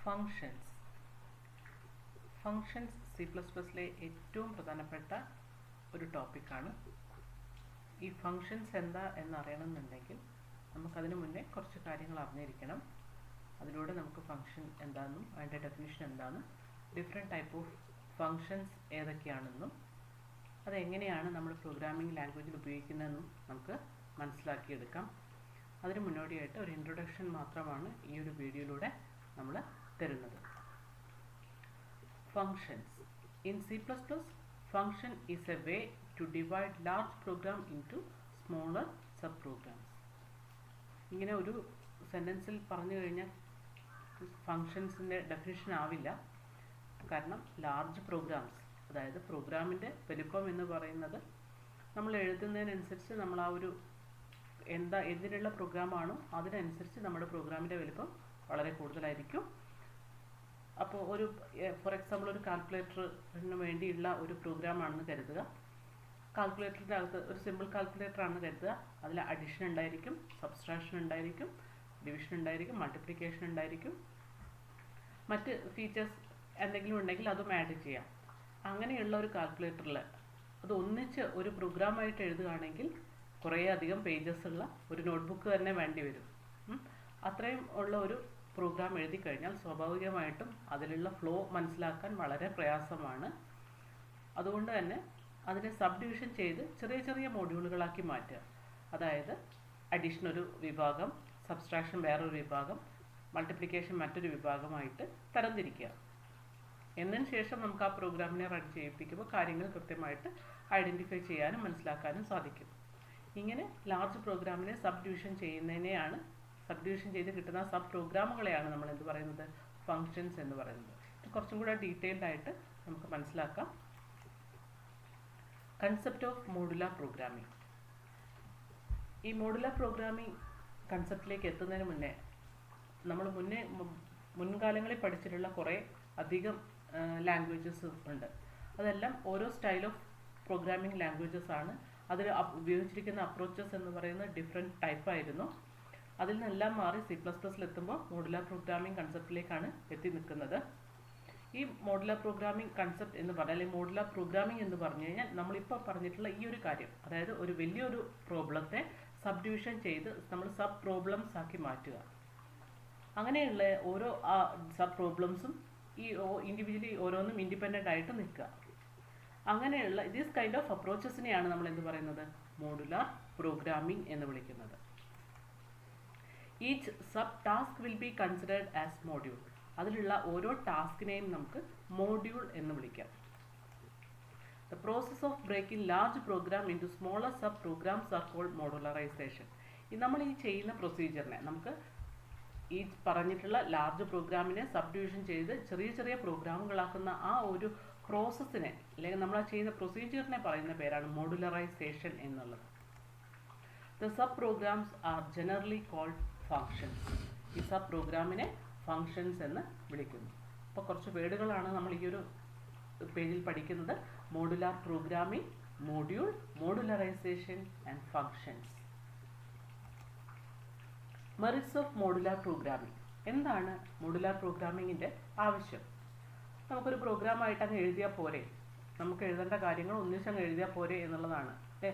Functions. Functions C++ലെ ഏറ്റവും പ്രധാനപ്പെട്ട ഒരു ടോപ്പിക്കാണ്. ഈ ഫങ്ഷൻസ് എന്താ എന്നറിയണമെന്നുണ്ടെങ്കിൽ നമുക്കതിന് മുന്നേ കുറച്ച് കാര്യങ്ങൾ അറിഞ്ഞിരിക്കണം. അതിലൂടെ നമുക്ക് ഫങ്ഷൻ എന്താണെന്നും അതിൻ്റെ ഡെഫിനിഷൻ എന്താണെന്നും ഡിഫറെൻറ്റ് ടൈപ്പ് ഓഫ് ഫങ്ഷൻസ് ഏതൊക്കെയാണെന്നും അതെങ്ങനെയാണ് നമ്മൾ പ്രോഗ്രാമിംഗ് ലാംഗ്വേജിൽ ഉപയോഗിക്കുന്നതെന്നും നമുക്ക് മനസ്സിലാക്കിയെടുക്കാം. അതിന് മുന്നോടിയായിട്ട് ഒരു ഇൻട്രൊഡക്ഷൻ മാത്രമാണ് ഈ ഒരു വീഡിയോയിലൂടെ നമ്മൾ തരുന്നത്. Functions. In C++, function is a way to divide large program into smaller subprograms. ഇങ്ങനെ ഒരു സെൻറ്റൻസിൽ പറഞ്ഞു കഴിഞ്ഞാൽ ഫങ്ഷൻസിൻ്റെ ഡെഫിനിഷൻ ആവില്ല. കാരണം ലാർജ് പ്രോഗ്രാംസ്, അതായത് പ്രോഗ്രാമിൻ്റെ വലിപ്പം എന്ന് പറയുന്നത് നമ്മൾ എഴുതുന്നതിനനുസരിച്ച് നമ്മൾ ആ ഒരു എന്തിനുള്ള പ്രോഗ്രാമാണോ അതിനനുസരിച്ച് നമ്മുടെ പ്രോഗ്രാമിൻ്റെ വലിപ്പം വളരെ കൂടുതലായിരിക്കും. അപ്പോൾ ഒരു ഫോർ എക്സാമ്പിൾ ഒരു കാൽക്കുലേറ്ററിന് വേണ്ടിയുള്ള ഒരു പ്രോഗ്രാമാണെന്ന് കരുതുക. കാൽക്കുലേറ്ററിൻ്റെ അകത്ത് ഒരു സിമ്പിൾ കാൽക്കുലേറ്റർ ആണെന്ന് കരുതുക. അതിൽ അഡിഷൻ ഉണ്ടായിരിക്കും, സബ്സ്ട്രാക്ഷൻ ഉണ്ടായിരിക്കും, ഡിവിഷൻ ഉണ്ടായിരിക്കും, മൾട്ടിപ്ലിക്കേഷൻ ഉണ്ടായിരിക്കും, മറ്റ് ഫീച്ചേഴ്സ് എന്തെങ്കിലും ഉണ്ടെങ്കിൽ അതും ആഡ് ചെയ്യാം. അങ്ങനെയുള്ള ഒരു കാൽക്കുലേറ്ററിൽ അത് ഒന്നിച്ച് ഒരു പ്രോഗ്രാമായിട്ട് എഴുതുകയാണെങ്കിൽ കുറേ അധികം പേജസ് ഉള്ള ഒരു നോട്ട്ബുക്ക് തന്നെ വേണ്ടി വരും. അത്രയും ഉള്ള ഒരു പ്രോഗ്രാം എഴുതി കഴിഞ്ഞാൽ സ്വാഭാവികമായിട്ടും അതിലുള്ള ഫ്ലോ മനസ്സിലാക്കാൻ വളരെ പ്രയാസമാണ്. അതുകൊണ്ട് തന്നെ അതിനെ സബ് ഡിവിഷൻ ചെയ്ത് ചെറിയ ചെറിയ മോഡ്യൂളുകളാക്കി മാറ്റുക. അതായത് അഡീഷൻ ഒരു വിഭാഗം, സബ്സ്ട്രാക്ഷൻ വേറൊരു വിഭാഗം, മൾട്ടിപ്ലിക്കേഷൻ മറ്റൊരു വിഭാഗമായിട്ട് തരംതിരിക്കുക. എന്നതിന് ശേഷം നമുക്ക് ആ പ്രോഗ്രാമിനെ റൺ ചെയ്യിപ്പിക്കുമ്പോൾ കാര്യങ്ങൾ കൃത്യമായിട്ട് ഐഡൻറ്റിഫൈ ചെയ്യാനും മനസ്സിലാക്കാനും സാധിക്കും. ഇങ്ങനെ ലാർജ് പ്രോഗ്രാമിനെ സബ് ഡിവിഷൻ ചെയ്യുന്നതിനെയാണ്, സബ് ഡിവിഷൻ ചെയ്ത് കിട്ടുന്ന സബ് പ്രോഗ്രാമുകളെയാണ് നമ്മൾ എന്ത് പറയുന്നത്, ഫങ്ഷൻസ് എന്ന് പറയുന്നത്. ഇത് കുറച്ചും കൂടെ ഡീറ്റെയിൽഡ് ആയിട്ട് നമുക്ക് മനസ്സിലാക്കാം. Concept of modular programming. ഈ മോഡുലാർ പ്രോഗ്രാമിംഗ് കൺസെപ്റ്റിലേക്ക് എത്തുന്നതിന് മുന്നേ നമ്മൾ മുൻകാലങ്ങളിൽ പഠിച്ചിട്ടുള്ള കുറേ അധികം ലാംഗ്വേജസ് ഉണ്ട്. അതെല്ലാം ഓരോ സ്റ്റൈൽ ഓഫ് പ്രോഗ്രാമിംഗ് ലാംഗ്വേജസ് ആണ്. അതിൽ ഉപയോഗിച്ചിരിക്കുന്ന അപ്രോച്ചസ് എന്ന് പറയുന്നത് ഡിഫറെൻറ്റ് ടൈപ്പായിരുന്നു. അതിൽ നിന്നെല്ലാം മാറി C++ൽ എത്തുമ്പോൾ മോഡുലാർ പ്രോഗ്രാമിംഗ് കൺസെപ്റ്റിലേക്കാണ് എത്തി നിൽക്കുന്നത്. ഈ മോഡുലാർ പ്രോഗ്രാമിംഗ് കൺസെപ്റ്റ് എന്ന് പറഞ്ഞാൽ, അല്ലെങ്കിൽ മോഡുലാർ പ്രോഗ്രാമിംഗ് എന്ന് പറഞ്ഞു കഴിഞ്ഞാൽ നമ്മളിപ്പോൾ പറഞ്ഞിട്ടുള്ള ഈ ഒരു കാര്യം, അതായത് ഒരു വലിയൊരു പ്രോബ്ലത്തെ സബ് ഡിവിഷൻ ചെയ്ത് നമ്മൾ സബ് പ്രോബ്ലംസ് ആക്കി മാറ്റുക. അങ്ങനെയുള്ള ഓരോ സബ് പ്രോബ്ലംസും ഈ ഇൻഡിവിജ്വലി ഓരോന്നും ഇൻഡിപെൻഡൻ്റ് ആയിട്ട് നിൽക്കുക. അങ്ങനെയുള്ള ദിസ് കൈൻഡ് ഓഫ് അപ്രോച്ചസിനെയാണ് നമ്മൾ എന്ത് പറയുന്നത്, മോഡുലാർ പ്രോഗ്രാമിംഗ് എന്ന് വിളിക്കുന്നത്. Each sub task will be considered as module. അതിലുള്ള ഓരോ ടാസ്കിനെയും നമുക്ക് മോഡ്യൂൾ എന്ന് വിളിക്കാം. The process of breaking large program into smaller sub programs are called modularization. നമ്മൾ ഈ ചെയ്യുന്ന പ്രൊസീജിയറിനെ നമുക്ക് ഈ പറഞ്ഞിട്ടുള്ള ലാർജ് പ്രോഗ്രാമിനെ സബ് ഡിവിഷൻ ചെയ്ത് ചെറിയ ചെറിയ പ്രോഗ്രാമുകളാക്കുന്ന ആ ഒരു പ്രോസസ്സിനെ, അല്ലെങ്കിൽ നമ്മൾ ആ ചെയ്യുന്ന പ്രൊസീജിയറിനെ പറയുന്ന പേരാണ് മോഡുലറൈസേഷൻ എന്നുള്ളത്. The sub programs are generally called functions. ഈ സബ് പ്രോഗ്രാമിനെ ഫങ്ഷൻസ് എന്ന് വിളിക്കുന്നു. അപ്പോൾ കുറച്ച് വേർഡുകളാണ് നമ്മൾ ഈ ഒരു പേജിൽ പഠിക്കുന്നത്. Modular programming, module, modularization and functions. Merits of modular programming. എന്താണ് മോഡുലാർ പ്രോഗ്രാമിങ്ങിൻ്റെ ആവശ്യം? നമുക്കൊരു പ്രോഗ്രാമായിട്ട് അങ്ങ് എഴുതിയാൽ പോരെ, നമുക്ക് എഴുതേണ്ട കാര്യങ്ങൾ ഒന്നിച്ചങ്ങ് എഴുതിയാൽ പോരെ എന്നുള്ളതാണ്.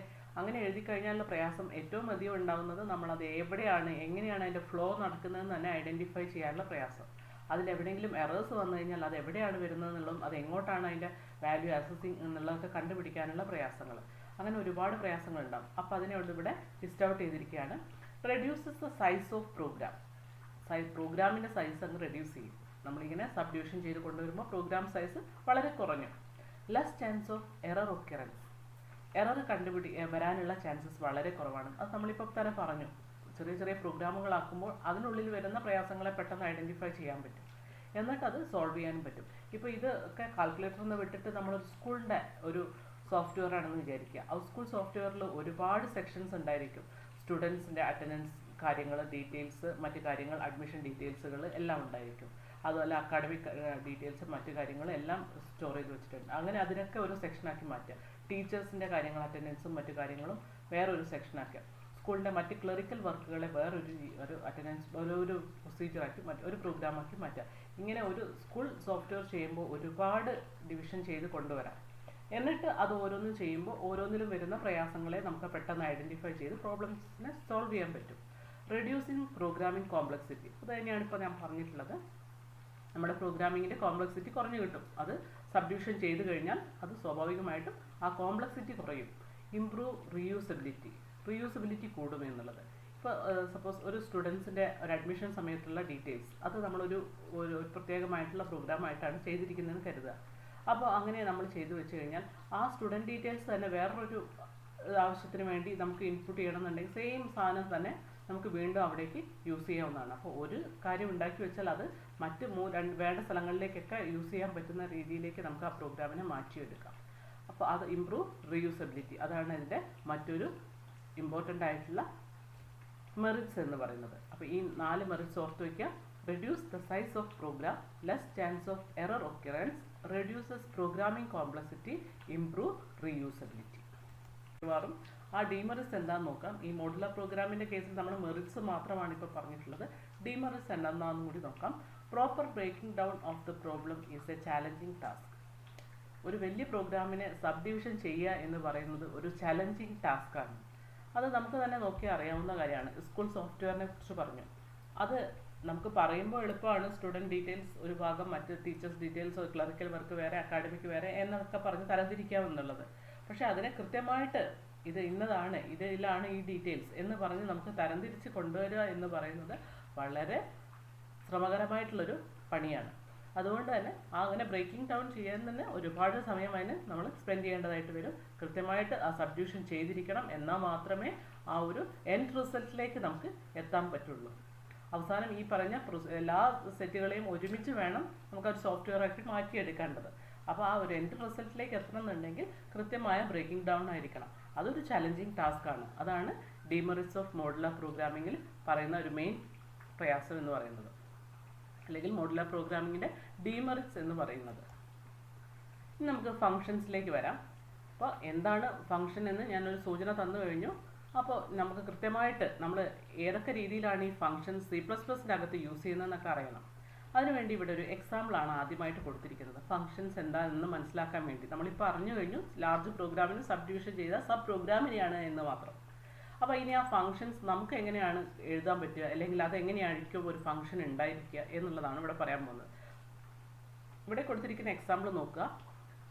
അങ്ങനെ എഴുതി കഴിഞ്ഞാലുള്ള പ്രയാസം ഏറ്റവും അധികം ഉണ്ടാകുന്നത് നമ്മളത് എവിടെയാണ്, എങ്ങനെയാണ് അതിൻ്റെ ഫ്ലോ നടക്കുന്നതെന്ന് തന്നെ ഐഡൻറ്റിഫൈ ചെയ്യാനുള്ള പ്രയാസം. അതിലെവിടെയെങ്കിലും എറേഴ്സ് വന്നു കഴിഞ്ഞാൽ അത് എവിടെയാണ് വരുന്നതെന്നുള്ളതും അത് എങ്ങോട്ടാണ് അതിൻ്റെ വാല്യൂ ആക്സസിങ് എന്നുള്ളതൊക്കെ കണ്ടുപിടിക്കാനുള്ള പ്രയാസങ്ങൾ, അങ്ങനെ ഒരുപാട് പ്രയാസങ്ങളുണ്ടാകും. അപ്പോൾ അതിനെ ഇവിടെ ലിസ്റ്റ് ഔട്ട് ചെയ്തിരിക്കുകയാണ്. Reduces the size of program. പ്രോഗ്രാമിൻ്റെ സൈസ് അങ്ങ് റെഡ്യൂസ് ചെയ്യും. നമ്മളിങ്ങനെ സബ് ഡിവിഷൻ ചെയ്ത് കൊണ്ടുവരുമ്പോൾ പ്രോഗ്രാം സൈസ് വളരെ കുറഞ്ഞു. Less chance of error occurrence. Error വരാനുള്ള ചാൻസസ് വളരെ കുറവാണ്. അത് നമ്മളിപ്പോൾ തന്നെ പറഞ്ഞു. ചെറിയ ചെറിയ പ്രോഗ്രാമുകളാക്കുമ്പോൾ അതിനുള്ളിൽ വരുന്ന പ്രയാസങ്ങളെ പെട്ടെന്ന് ഐഡൻറ്റിഫൈ ചെയ്യാൻ പറ്റും, എന്നിട്ട് അത് സോൾവ് ചെയ്യാനും പറ്റും. ഇപ്പോൾ ഇതൊക്കെ കാൽക്കുലേറ്ററിൽ നിന്ന് വിട്ടിട്ട് നമ്മളൊരു സ്കൂളിൻ്റെ ഒരു സോഫ്റ്റ്വെയർ ആണെന്ന് വിചാരിക്കുക. ആ സ്കൂൾ സോഫ്റ്റ്വെയറിൽ ഒരുപാട് സെക്ഷൻസ് ഉണ്ടായിരിക്കും. സ്റ്റുഡൻസിൻ്റെ അറ്റൻഡൻസ് കാര്യങ്ങൾ, ഡീറ്റെയിൽസ്, മറ്റു കാര്യങ്ങൾ, അഡ്മിഷൻ ഡീറ്റെയിൽസുകൾ എല്ലാം ഉണ്ടായിരിക്കും. അതുപോലെ അക്കാഡമിക് ഡീറ്റെയിൽസ്, മറ്റു കാര്യങ്ങളും എല്ലാം സ്റ്റോർ ചെയ്ത് വെച്ചിട്ടുണ്ട്. അങ്ങനെ അതിനൊക്കെ ഒരു സെക്ഷനാക്കി മാറ്റുക. ടീച്ചേഴ്സിൻ്റെ കാര്യങ്ങൾ, അറ്റൻഡൻസും മറ്റു കാര്യങ്ങളും വേറൊരു സെക്ഷനാക്കുക. സ്കൂളിൻ്റെ മറ്റ് ക്ലറിക്കൽ വർക്കുകളെ ഒരു അറ്റൻഡൻസ് ഒരു പ്രൊസീജിയറാക്കി ഒരു പ്രോഗ്രാമാക്കി മാറ്റുക. ഇങ്ങനെ ഒരു സ്കൂൾ സോഫ്റ്റ്വെയർ ചെയ്യുമ്പോൾ ഒരുപാട് ഡിവിഷൻ ചെയ്ത് കൊണ്ടുവരാം. എന്നിട്ട് അത് ഓരോന്നും ചെയ്യുമ്പോൾ ഓരോന്നിലും വരുന്ന പ്രയാസങ്ങളെ നമുക്ക് പെട്ടെന്ന് ഐഡൻറ്റിഫൈ ചെയ്ത് പ്രോബ്ലംസിനെ സോൾവ് ചെയ്യാൻ പറ്റും. റെഡ്യൂസിങ് പ്രോഗ്രാമിംഗ് കോംപ്ലക്സിറ്റി, അത് തന്നെയാണ് ഇപ്പോൾ ഞാൻ പറഞ്ഞിട്ടുള്ളത്. നമ്മുടെ പ്രോഗ്രാമിങ്ങിൻ്റെ കോംപ്ലക്സിറ്റി കുറഞ്ഞു കിട്ടും. അത് സബ്ഡിവിഷൻ ചെയ്ത് കഴിഞ്ഞാൽ അത് സ്വാഭാവികമായിട്ടും ആ കോംപ്ലക്സിറ്റി കുറയും. ഇംപ്രൂവ് റീയൂസബിലിറ്റി കൂടും എന്നുള്ളത്. ഇപ്പോൾ സപ്പോസ് ഒരു സ്റ്റുഡൻസിൻ്റെ ഒരു അഡ്മിഷൻ സമയത്തുള്ള ഡീറ്റെയിൽസ് അത് നമ്മളൊരു പ്രത്യേകമായിട്ടുള്ള പ്രോഗ്രാമായിട്ടാണ് ചെയ്തിരിക്കുന്നതെന്ന് കരുതുക. അപ്പോൾ അങ്ങനെ നമ്മൾ ചെയ്തു വെച്ച് കഴിഞ്ഞാൽ ആ സ്റ്റുഡൻറ്റ് ഡീറ്റെയിൽസ് തന്നെ വേറൊരു ആവശ്യത്തിന് വേണ്ടി നമുക്ക് ഇൻപുട്ട് ചെയ്യണമെന്നുണ്ടെങ്കിൽ സെയിം സാധനം തന്നെ നമുക്ക് വീണ്ടും അവിടേക്ക് യൂസ് ചെയ്യാവുന്നതാണ്. അപ്പോൾ ഒരു കാര്യം ഉണ്ടാക്കി വെച്ചാൽ അത് മറ്റ് വേണ്ട സ്ഥലങ്ങളിലേക്കൊക്കെ യൂസ് ചെയ്യാൻ പറ്റുന്ന രീതിയിലേക്ക് നമുക്ക് ആ പ്രോഗ്രാമിനെ മാറ്റിയെടുക്കാം. അപ്പോൾ അത് ഇംപ്രൂവ് റീയൂസബിലിറ്റി, അതാണ് ഇതിൻ്റെ മറ്റൊരു ഇമ്പോർട്ടൻ്റ് ആയിട്ടുള്ള മെറിറ്റ്സ് എന്ന് പറയുന്നത്. അപ്പോൾ ഈ 4 മെറിറ്റ്സ് ഓർത്ത് വയ്ക്കുക. Reduce the size of program, less chance of error occurrence, reduces programming complexity, improve reusability. മിക്കവാറും ആ ഡിമെറിറ്റ്സ് എന്താണെന്ന് നോക്കാം. ഈ മോഡുലാർ പ്രോഗ്രാമിൻ്റെ കേസിൽ നമ്മൾ മെറിറ്റ്സ് മാത്രമാണ് ഇപ്പോൾ പറഞ്ഞിട്ടുള്ളത്. ഡിമെറിറ്റ്സ് എന്താണെന്ന് കൂടി നോക്കാം. Proper breaking down of the problem is a challenging task. ഒരു വലിയ പ്രോഗ്രാമിനെ സബ് ഡിവിഷൻ ചെയ്യുക എന്ന് പറയുന്നത് ഒരു ചലഞ്ചിങ് ടാസ്ക്കാണ്. അത് നമുക്ക് തന്നെ നോക്കിയാൽ അറിയാവുന്ന കാര്യമാണ്. സ്കൂൾ സോഫ്റ്റ്വെയറിനെ കുറിച്ച് പറഞ്ഞു. അത് നമുക്ക് പറയുമ്പോൾ എളുപ്പമാണ്. സ്റ്റുഡൻറ്റ് ഡീറ്റെയിൽസ് ഒരു ഭാഗം, മറ്റ് ടീച്ചേഴ്സ് ഡീറ്റെയിൽസ്, ക്ലറിക്കൽ വർക്ക് വേറെ, അക്കാഡമിക് വേറെ എന്നൊക്കെ പറഞ്ഞ് തരംതിരിക്കാമെന്നുള്ളത്. പക്ഷേ അതിനെ കൃത്യമായിട്ട് ഇത് ഇന്നതാണ്, ഇതിലാണ് ഈ ഡീറ്റെയിൽസ് എന്ന് പറഞ്ഞ് നമുക്ക് തരംതിരിച്ച് കൊണ്ടുവരിക എന്ന് പറയുന്നത് വളരെ ശ്രമകരമായിട്ടുള്ളൊരു പണിയാണ്. അതുകൊണ്ട് തന്നെ അങ്ങനെ ബ്രേക്കിംഗ് ഡൗൺ ചെയ്യാൻ തന്നെ ഒരുപാട് സമയം അതിന് നമ്മൾ സ്പെൻഡ് ചെയ്യേണ്ടതായിട്ട് വരും. കൃത്യമായിട്ട് ആ സബ്ഡിവിഷൻ ചെയ്തിരിക്കണം, എന്നാൽ മാത്രമേ ആ ഒരു എൻഡ് റിസൾട്ടിലേക്ക് നമുക്ക് എത്താൻ പറ്റുള്ളൂ. അവസാനം ഈ പറഞ്ഞ എല്ലാ സെറ്റുകളെയും ഒരുമിച്ച് വേണം നമുക്കൊരു സോഫ്റ്റ്വെയർ ആക്കി മാറ്റിയെടുക്കേണ്ടത്. അപ്പോൾ ആ ഒരു എൻഡ് റിസൾട്ടിലേക്ക് എത്തണമെന്നുണ്ടെങ്കിൽ കൃത്യമായ ബ്രേക്കിംഗ് ഡൗൺ ആയിരിക്കണം. അതൊരു ചലഞ്ചിങ് ടാസ്ക്കാണ്. അതാണ് ഡിമെറിറ്റ്സ് ഓഫ് മോഡുലാർ പ്രോഗ്രാമിങ്ങിൽ പറയുന്ന ഒരു മെയിൻ പ്രയാസം എന്ന് പറയുന്നത്, അല്ലെങ്കിൽ മോഡുലാർ പ്രോഗ്രാമിങ്ങിൻ്റെ ഡിമെറിറ്റ്സ് എന്ന് പറയുന്നത്. ഇനി നമുക്ക് ഫങ്ഷൻസിലേക്ക് വരാം. അപ്പോൾ എന്താണ് ഫങ്ഷൻ എന്ന് ഞാനൊരു സൂചന തന്നു കഴിഞ്ഞു. അപ്പോൾ നമുക്ക് കൃത്യമായിട്ട് നമ്മൾ ഏതൊക്കെ രീതിയിലാണ് ഈ ഫങ്ഷൻസ് C++ൻ്റെ അകത്ത് യൂസ് ചെയ്യുന്നതെന്നൊക്കെ അറിയണം. അതിനുവേണ്ടി ഇവിടെ ഒരു എക്സാമ്പിളാണ് ആദ്യമായിട്ട് കൊടുത്തിരിക്കുന്നത്. ഫങ്ഷൻസ് എന്താണെന്ന് മനസ്സിലാക്കാൻ വേണ്ടി നമ്മളിപ്പോൾ അറിഞ്ഞു കഴിഞ്ഞു ലാർജ് പ്രോഗ്രാമിന് സബ് ഡിവിഷൻ ചെയ്ത സബ് പ്രോഗ്രാമിനെയാണ് എന്ന് മാത്രം. അപ്പോൾ ഇനി ആ ഫങ്ഷൻസ് നമുക്ക് എങ്ങനെയാണ് എഴുതാൻ പറ്റുക, അല്ലെങ്കിൽ അത് എങ്ങനെയായിരിക്കും ഒരു ഫങ്ഷൻ ഉണ്ടായിരിക്കുക എന്നുള്ളതാണ് ഇവിടെ പറയാൻ പോകുന്നത്. ഇവിടെ കൊടുത്തിരിക്കുന്ന എക്സാമ്പിൾ നോക്കുക.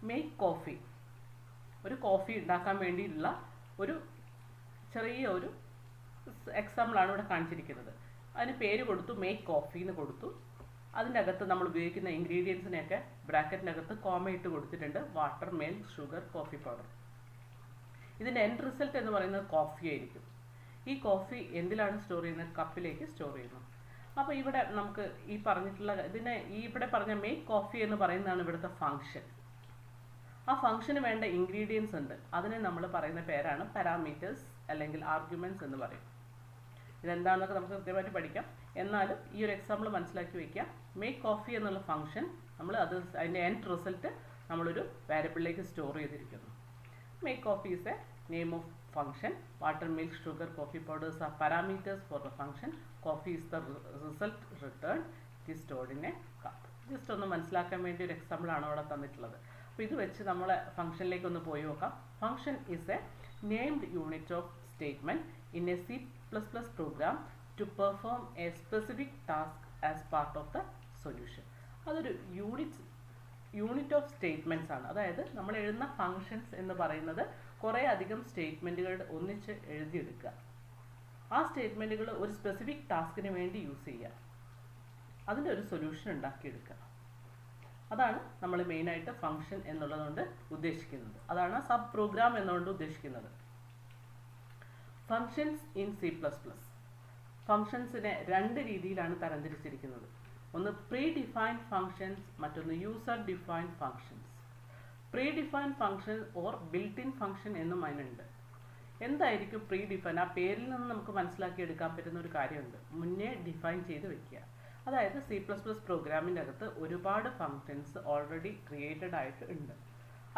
മേക്ക് കോഫി, ഒരു കോഫി ഉണ്ടാക്കാൻ വേണ്ടിയിട്ടുള്ള ഒരു ചെറിയ ഒരു എക്സാമ്പിളാണ് ഇവിടെ കാണിച്ചിരിക്കുന്നത്. അതിന് പേര് കൊടുത്തു, മേക്ക് കോഫി എന്ന് കൊടുത്തു. അതിൻ്റെ അകത്ത് നമ്മൾ ഉപയോഗിക്കുന്ന ഇൻഗ്രീഡിയൻസിനെയൊക്കെ ബ്രാക്കറ്റിനകത്ത് കോമ ഇട്ട് കൊടുത്തിട്ടുണ്ട്. Water, milk, sugar, coffee powder. ഇതിൻ്റെ എൻഡ് റിസൾട്ട് എന്ന് പറയുന്നത് കോഫി ആയിരിക്കും. ഈ കോഫി എന്തിലാണ് സ്റ്റോർ ചെയ്യുന്നത്? കപ്പിലേക്ക് സ്റ്റോർ ചെയ്യുന്നു. അപ്പോൾ ഇവിടെ നമുക്ക് ഈ പറഞ്ഞിട്ടുള്ള ഇവിടെ പറഞ്ഞ മേക്ക് കോഫി എന്ന് പറയുന്നതാണ് ഇവിടുത്തെ ഫങ്ഷൻ. ആ ഫങ്ഷന് വേണ്ട ഇൻഗ്രീഡിയൻസ് ഉണ്ട്. അതിനെ നമ്മൾ പറയുന്ന പേരാണ് പാരാമീറ്റേഴ്സ് അല്ലെങ്കിൽ ആർഗ്യുമെൻറ്റ്സ് എന്ന് പറയും. ഇതെന്താണെന്നൊക്കെ നമുക്ക് കൃത്യമായിട്ട് പഠിക്കാം. എന്നാലും ഈ ഒരു എക്സാമ്പിൾ മനസ്സിലാക്കി വയ്ക്കുക. മേക്ക് കോഫി എന്നുള്ള ഫങ്ഷൻ അതിൻ്റെ എൻഡ് റിസൾട്ട് നമ്മളൊരു വേരിയബിളിലേക്ക് സ്റ്റോർ ചെയ്തിരിക്കുന്നു. Make coffee is A name of function. Water, milk, sugar, coffee powders are parameters for the function. Coffee is the result returned. It is stored in a cup. Just ഒന്ന് മനസ്സിലാക്കാൻ വേണ്ടി ഒരു example ആണ് അവിടെ തന്നിട്ടുള്ളത്. അപ്പോൾ ഇത് വെച്ച് നമ്മളെ ഫംഗ്ഷനിലേക്ക് ഒന്ന് പോയി നോക്കാം. Function is a named unit of statement in a C++ program to perform a specific task as part of the solution. അതൊരു യൂണിറ്റ് ഓഫ് സ്റ്റേറ്റ്മെൻറ്റ്സ് ആണ്. അതായത് നമ്മൾ എഴുതുന്ന ഫങ്ഷൻസ് എന്ന് പറയുന്നത് കുറേ അധികം സ്റ്റേറ്റ്മെൻറ്റുകൾ ഒന്നിച്ച് എഴുതിയെടുക്കുക. ആ സ്റ്റേറ്റ്മെൻറ്റുകൾ ഒരു സ്പെസിഫിക് ടാസ്കിന് വേണ്ടി യൂസ് ചെയ്യുക, അതിൻ്റെ ഒരു സൊല്യൂഷൻ ഉണ്ടാക്കിയെടുക്കുക. അതാണ് നമ്മൾ മെയിനായിട്ട് ഫങ്ഷൻ എന്നുള്ളതുകൊണ്ട് ഉദ്ദേശിക്കുന്നത്. അതാണ് സബ് പ്രോഗ്രാം എന്നുകൊണ്ട് ഉദ്ദേശിക്കുന്നത്. Functions in C++. ഫങ്ഷൻസിനെ രണ്ട് രീതിയിലാണ് തരംതിരിച്ചിരിക്കുന്നത്. ഒന്ന് പ്രീ ഡിഫൈൻഡ് ഫങ്ഷൻസ്, മറ്റൊന്ന് user defined functions. Pre defined function or built in function എന്നും അതിനുണ്ട്. എന്തായിരിക്കും പ്രീ ഡിഫൈൻ? ആ പേരിൽ നിന്ന് നമുക്ക് മനസ്സിലാക്കിയെടുക്കാൻ പറ്റുന്ന ഒരു കാര്യമുണ്ട്. മുന്നേ ഡിഫൈൻ ചെയ്ത് വെക്കുക. അതായത് C++ പ്രോഗ്രാമിൻ്റെ അകത്ത് ഒരുപാട് ഫങ്ഷൻസ് ഓൾറെഡി ക്രിയേറ്റഡ് ആയിട്ട് ഉണ്ട്.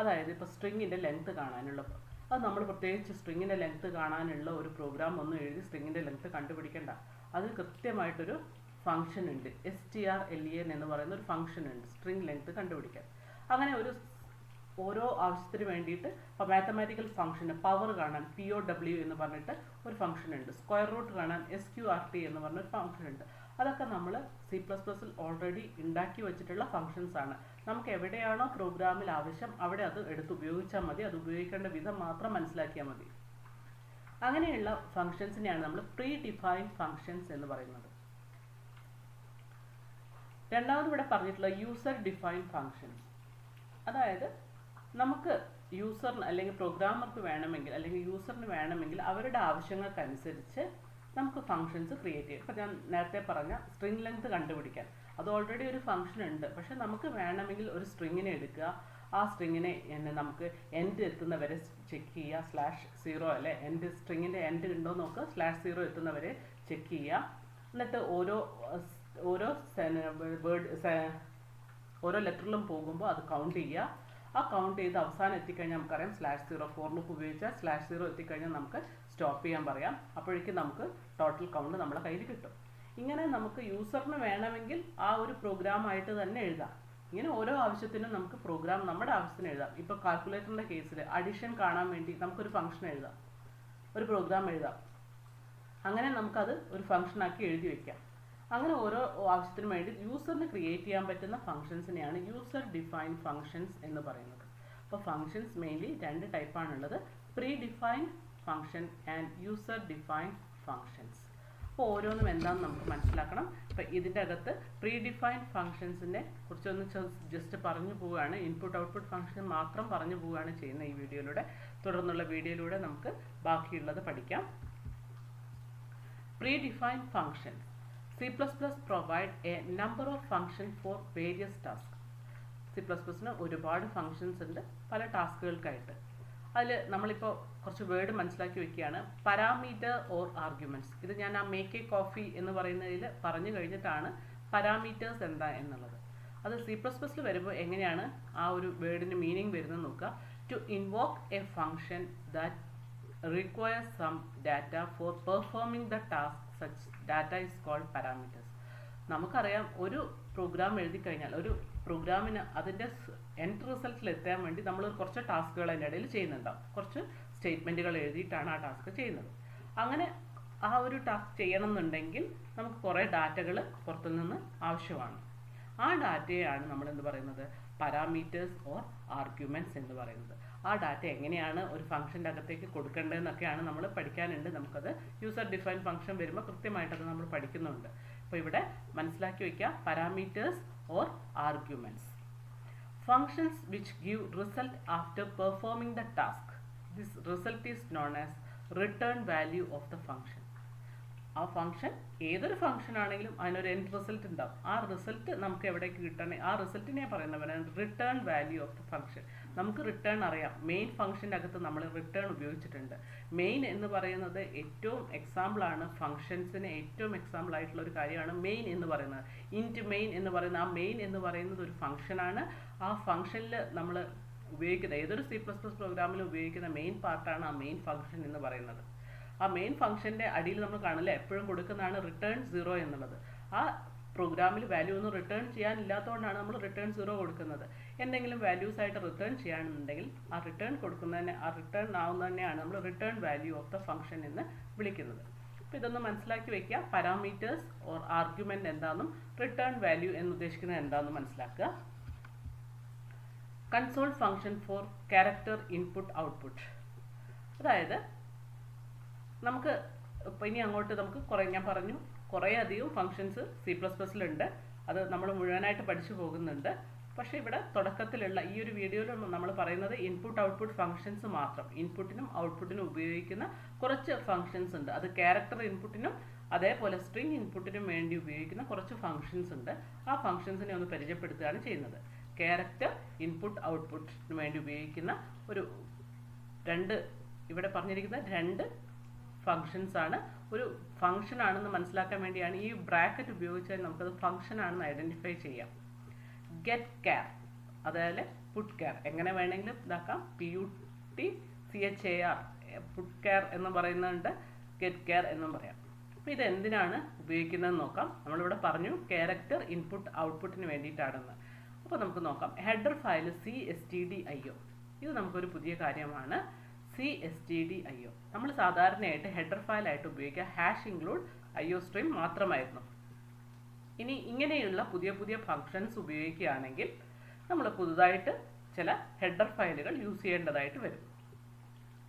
അതായത് ഇപ്പോൾ സ്ട്രിങ്ങിൻ്റെ ലെങ്ത് കാണാനുള്ളത് അത് നമ്മൾ പ്രത്യേകിച്ച് സ്ട്രിങ്ങിൻ്റെ ലെങ്ത്ത് കാണാനുള്ള ഒരു പ്രോഗ്രാം ഒന്നും എഴുതി സ്ട്രിങ്ങിൻ്റെ ലെങ്ത്ത് കണ്ടുപിടിക്കേണ്ട. അതിൽ കൃത്യമായിട്ടൊരു ഫംഗ്ഷൻ ഉണ്ട്, strlen എന്ന് പറയുന്ന ഒരു ഫംഗ്ഷൻ ഉണ്ട് സ്ട്രിങ് ലെങ്ത്ത് കണ്ടുപിടിക്കാൻ. അങ്ങനെ ഓരോ ആവശ്യത്തിന് വേണ്ടിയിട്ട് ഇപ്പോൾ മാത്തമാറ്റിക്കൽ ഫംഗ്ഷന് പവർ കാണാൻ POW എന്ന് പറഞ്ഞിട്ട് ഒരു ഫംഗ്ഷൻ ഉണ്ട്, സ്ക്വയർ റൂട്ട് കാണാൻ SQRT എന്ന് പറഞ്ഞൊരു ഫംഗ്ഷൻ ഉണ്ട്. അതൊക്കെ നമ്മൾ C++ൽ ഓൾറെഡി ഉണ്ടാക്കി വെച്ചിട്ടുള്ള ഫംഗ്ഷൻസ് ആണ്. നമുക്ക് എവിടെയാണോ പ്രോഗ്രാമിൽ ആവശ്യം അവിടെ അത് എടുത്ത് ഉപയോഗിച്ചാൽ മതി, അത് ഉപയോഗിക്കേണ്ട വിധം മാത്രം മനസ്സിലാക്കിയാൽ മതി. അങ്ങനെയുള്ള ഫംഗ്ഷൻസിനെയാണ് നമ്മൾ പ്രീ ഡിഫൈൻഡ് ഫംഗ്ഷൻസ് എന്ന് പറയുന്നത്. രണ്ടാമത് ഇവിടെ പറഞ്ഞിട്ടുള്ള യൂസർ ഡിഫൈൻഡ് ഫംഗ്ഷൻസ്, അതായത് നമുക്ക് യൂസറിന് അല്ലെങ്കിൽ പ്രോഗ്രാമർക്ക് വേണമെങ്കിൽ അല്ലെങ്കിൽ യൂസറിന് വേണമെങ്കിൽ അവരുടെ ആവശ്യങ്ങൾക്കനുസരിച്ച് നമുക്ക് ഫംഗ്ഷൻസ് ക്രിയേറ്റ് ചെയ്യാം. ഇപ്പോൾ ഞാൻ നേരത്തെ പറഞ്ഞ സ്ട്രിങ് ലെങ്ത് കണ്ടുപിടിക്കാൻ അത് ഓൾറെഡി ഒരു ഫംഗ്ഷൻ ഉണ്ട്. പക്ഷെ നമുക്ക് വേണമെങ്കിൽ ഒരു സ്ട്രിങ്ങിനെ എടുക്കുക, ആ സ്ട്രിങ്ങിനെ നമുക്ക് എൻഡ് എത്തുന്നവരെ ചെക്ക് ചെയ്യുക, /0 അല്ലേ, സ്ട്രിങ്ങിൻ്റെ എൻഡ് ഉണ്ടോ നോക്കുക, /0 എത്തുന്നവരെ ചെക്ക് ചെയ്യുക. എന്നിട്ട് ഓരോ ലെറ്ററിലും പോകുമ്പോൾ അത് കൗണ്ട് ചെയ്യുക. ആ കൗണ്ട് ചെയ്ത് അവസാനം എത്തിക്കഴിഞ്ഞാൽ നമുക്കറിയാം /0 ഫോർ ലൂപ്പ് ഉപയോഗിച്ചാൽ /0 എത്തിക്കഴിഞ്ഞാൽ നമുക്ക് സ്റ്റോപ്പ് ചെയ്യാൻ പറയാം. അപ്പോഴേക്കും നമുക്ക് ടോട്ടൽ കൗണ്ട് നമ്മളെ കയ്യിൽ കിട്ടും. ഇങ്ങനെ നമുക്ക് യൂസറിന് വേണമെങ്കിൽ ആ ഒരു പ്രോഗ്രാമായിട്ട് തന്നെ എഴുതാം. ഇങ്ങനെ ഓരോ ആവശ്യത്തിനും നമുക്ക് പ്രോഗ്രാം നമ്മുടെ ആവശ്യത്തിന് എഴുതാം. ഇപ്പോൾ കാൽക്കുലേറ്ററിൻ്റെ കേസിൽ അഡിഷൻ കാണാൻ വേണ്ടി നമുക്കൊരു ഫംഗ്ഷൻ എഴുതാം, ഒരു പ്രോഗ്രാം എഴുതാം. അങ്ങനെ നമുക്കത് ഒരു ഫംഗ്ഷനാക്കി എഴുതി വയ്ക്കാം. അങ്ങനെ ഓരോ ആവശ്യത്തിനും വേണ്ടി യൂസറിന് ക്രിയേറ്റ് ചെയ്യാൻ പറ്റുന്ന ഫംഗ്ഷൻസിനെയാണ് യൂസർ ഡിഫൈൻഡ് ഫംഗ്ഷൻസ് എന്ന് പറയുന്നത്. അപ്പോൾ ഫംഗ്ഷൻസ് മെയിൻലി 2 ടൈപ്പാണുള്ളത്, predefined function and user defined functions. അപ്പോൾ ഓരോന്നും എന്താണെന്ന് നമുക്ക് മനസ്സിലാക്കണം. അപ്പോൾ ഇതിൻ്റെ അകത്ത് പ്രീ ഡിഫൈൻഡ് ഫംഗ്ഷൻസിനെ കുറിച്ചൊന്ന് ജസ്റ്റ് പറഞ്ഞു പോവുകയാണ്, ഇൻപുട്ട് ഔട്ട്പുട്ട് ഫംഗ്ഷൻ മാത്രം പറഞ്ഞു പോവുകയാണ് ചെയ്യുന്ന ഈ വീഡിയോയിലൂടെ. തുടർന്നുള്ള വീഡിയോയിലൂടെ നമുക്ക് ബാക്കിയുള്ളത് പഠിക്കാം. Pre defined functions. C++ provide a number of functions for various tasks. C++ന് ഒരുപാട് ഫങ്ഷൻസ് ഉണ്ട് പല ടാസ്കുകൾക്കായിട്ട്. അതിൽ നമ്മളിപ്പോൾ കുറച്ച് വേർഡ് മനസ്സിലാക്കി വെക്കുകയാണ്, പാരാമീറ്റർ ഓർ ആർഗ്യുമെൻറ്റ്സ്. ഇത് ഞാൻ ആ മേക്ക് എ കോഫി എന്ന് പറയുന്നതിൽ പറഞ്ഞു കഴിഞ്ഞിട്ടാണ് പാരാമീറ്റേഴ്സ് എന്താ എന്നുള്ളത്. അത് C++ൽ വരുമ്പോൾ എങ്ങനെയാണ് ആ ഒരു വേർഡിന് മീനിങ് വരുന്നത് നോക്കുക. To invoke a function that requires some data for performing the task. Such data is called parameters. നമുക്കറിയാം ഒരു പ്രോഗ്രാം എഴുതി കഴിഞ്ഞാൽ ഒരു പ്രോഗ്രാമിന് അതിൻ്റെ എൻഡ് റിസൾട്ടിൽ എത്താൻ വേണ്ടി നമ്മൾ കുറച്ച് ടാസ്കുകൾ അതിൻ്റെ ഇടയിൽ ചെയ്യുന്നുണ്ടാവും, കുറച്ച് സ്റ്റേറ്റ്മെൻറ്റുകൾ എഴുതിയിട്ടാണ് ആ ടാസ്ക് ചെയ്യുന്നത്. അങ്ങനെ ആ ഒരു ടാസ്ക് ചെയ്യണമെന്നുണ്ടെങ്കിൽ നമുക്ക് കുറേ ഡാറ്റകൾ പുറത്തുനിന്ന് ആവശ്യമാണ്. ആ ഡാറ്റയാണ് നമ്മൾ എന്ത് പറയുന്നത്, പാരാമീറ്റേഴ്സ് ഓർ ആർഗ്യുമെൻറ്റ്സ് എന്ന് പറയുന്നത്. ആ ഡാറ്റ എങ്ങനെയാണ് ഒരു ഫംഗ്ഷൻ്റെ അകത്തേക്ക് കൊടുക്കേണ്ടതെന്നൊക്കെയാണ് നമ്മൾ പഠിക്കാനുണ്ട്. നമുക്കത് യൂസർ ഡിഫൈൻ ഫംഗ്ഷൻ വരുമ്പോൾ കൃത്യമായിട്ടത് നമ്മൾ പഠിക്കുന്നുണ്ട്. അപ്പോൾ ഇവിടെ മനസ്സിലാക്കി വയ്ക്കുക, parameters or arguments. Functions which give result after performing the task. This result is known as return value of the function. ആ ഫംഗ്ഷൻ ഏതൊരു ഫംഗ്ഷൻ ആണെങ്കിലും അതിനൊരു എൻഡ് റിസൾട്ട് ഉണ്ടാവും. ആ റിസൾട്ട് നമുക്ക് എവിടേക്ക് കിട്ടണേ, ആ റിസൾട്ടിനെ പറയുന്നവരാണ് return value of the function. നമുക്ക് റിട്ടേൺ അറിയാം, മെയിൻ ഫംഗ്ഷൻ്റെ അകത്ത് നമ്മൾ റിട്ടേൺ ഉപയോഗിച്ചിട്ടുണ്ട്. മെയിൻ എന്ന് പറയുന്നത് ഏറ്റവും എക്സാമ്പിളാണ്, ഫംഗ്ഷൻസിന് ഏറ്റവും എക്സാമ്പിൾ ആയിട്ടുള്ള ഒരു കാര്യമാണ് മെയിൻ എന്ന് പറയുന്നത്. ഇൻറ്റ് മെയിൻ എന്ന് പറയുന്ന ആ മെയിൻ എന്ന് പറയുന്നത് ഒരു ഫംഗ്ഷനാണ്. ആ ഫംഗ്ഷനിൽ നമ്മൾ ഉപയോഗിക്കുന്ന ഏതൊരു C++ പ്രോഗ്രാമിലും ഉപയോഗിക്കുന്ന മെയിൻ പാർട്ടാണ് ആ മെയിൻ ഫംഗ്ഷൻ എന്ന് പറയുന്നത്. ആ മെയിൻ ഫംഗ്ഷൻ്റെ അടിയിൽ നമ്മൾ കാണില്ലേ എപ്പോഴും കൊടുക്കുന്നതാണ് റിട്ടേൺ 0 എന്നുള്ളത്. ആ പ്രോഗ്രാമിൽ വാല്യൂ ഒന്നും റിട്ടേൺ ചെയ്യാനില്ലാത്തതുകൊണ്ടാണ് നമ്മൾ റിട്ടേൺ 0 കൊടുക്കുന്നത്. എന്തെങ്കിലും വാല്യൂസ് ആയിട്ട് റിട്ടേൺ ചെയ്യാനുണ്ടെങ്കിൽ ആ റിട്ടേൺ കൊടുക്കുന്നതിനെ, ആ റിട്ടേൺ ആവുന്നതിനെയാണ് നമ്മൾ return value of the function എന്ന് വിളിക്കുന്നത്. അപ്പോൾ ഇതൊന്ന് മനസ്സിലാക്കി വയ്ക്കുക. പാരാമീറ്റേഴ്സ് ഓർ ആർഗ്യുമെൻറ്റ് എന്താണെന്നും റിട്ടേൺ വാല്യൂ എന്ന് ഉദ്ദേശിക്കുന്നത് എന്താണെന്നും മനസ്സിലാക്കുക. Console function four character input output. അതായത് നമുക്ക് ഇപ്പോൾ ഇനി അങ്ങോട്ട് നമുക്ക് ഞാൻ പറഞ്ഞു കുറേ അധികം ഫങ്ഷൻസ് C++ലുണ്ട്. അത് നമ്മൾ മുഴുവനായിട്ട് പഠിച്ചു പോകുന്നുണ്ട്. പക്ഷേ ഇവിടെ തുടക്കത്തിലുള്ള ഈ ഒരു വീഡിയോയിൽ നമ്മൾ പറയുന്നത് ഇൻപുട്ട് ഔട്ട്പുട്ട് ഫങ്ഷൻസ് മാത്രം. ഇൻപുട്ടിനും ഔട്ട്പുട്ടിനും ഉപയോഗിക്കുന്ന കുറച്ച് ഫങ്ഷൻസ് ഉണ്ട്. അത് ക്യാരക്ടർ ഇൻപുട്ടിനും അതേപോലെ സ്ട്രിങ് ഇൻപുട്ടിനും വേണ്ടി ഉപയോഗിക്കുന്ന കുറച്ച് ഫങ്ഷൻസ് ഉണ്ട്. ആ ഫങ്ഷൻസിനെ ഒന്ന് പരിചയപ്പെടുത്തുകയാണ് ചെയ്യുന്നത്. ക്യാരക്ടർ ഇൻപുട്ട് ഔട്ട്പുട്ടിന് വേണ്ടി ഉപയോഗിക്കുന്ന ഇവിടെ പറഞ്ഞിരിക്കുന്ന 2 ഫങ്ഷൻസ് ആണ്. ഒരു ഫംഗ്ഷൻ ആണെന്ന് മനസ്സിലാക്കാൻ വേണ്ടിയാണ് ഈ ബ്രാക്കറ്റ് ഉപയോഗിച്ചാൽ നമുക്കത് ഫംഗ്ഷൻ ആണെന്ന് ഐഡൻറ്റിഫൈ ചെയ്യാം. ഗെറ്റ് ക്യാർ, അതായത് പുട്ട് ക്യാർ എങ്ങനെ വേണമെങ്കിലും ഇതാക്കാം. PUT CHAR, പുട്ട് കെയർ എന്ന് പറയുന്നുണ്ട്, ഗെറ്റ് കെയർ എന്നും പറയാം. അപ്പോൾ ഇത് എന്തിനാണ് ഉപയോഗിക്കുന്നതെന്ന് നോക്കാം. നമ്മളിവിടെ പറഞ്ഞു ക്യാരക്ടർ ഇൻപുട്ട് ഔട്ട്പുട്ടിന് വേണ്ടിയിട്ടാണെന്ന്. അപ്പോൾ നമുക്ക് നോക്കാം. ഹെഡർ ഫയൽ CSTDIO, ഇത് നമുക്കൊരു പുതിയ കാര്യമാണ്. CSTDIO നമ്മൾ സാധാരണയായിട്ട് ഹെഡർ ഫയലായിട്ട് ഉപയോഗിക്കുക ഹാഷ് ഇൻക്ലൂഡ് IOStream മാത്രമായിരുന്നു. ഇനി ഇങ്ങനെയുള്ള പുതിയ പുതിയ ഫങ്ഷൻസ് ഉപയോഗിക്കുകയാണെങ്കിൽ നമ്മൾ പുതുതായിട്ട് ചില ഹെഡർ ഫയലുകൾ യൂസ് ചെയ്യേണ്ടതായിട്ട് വരും.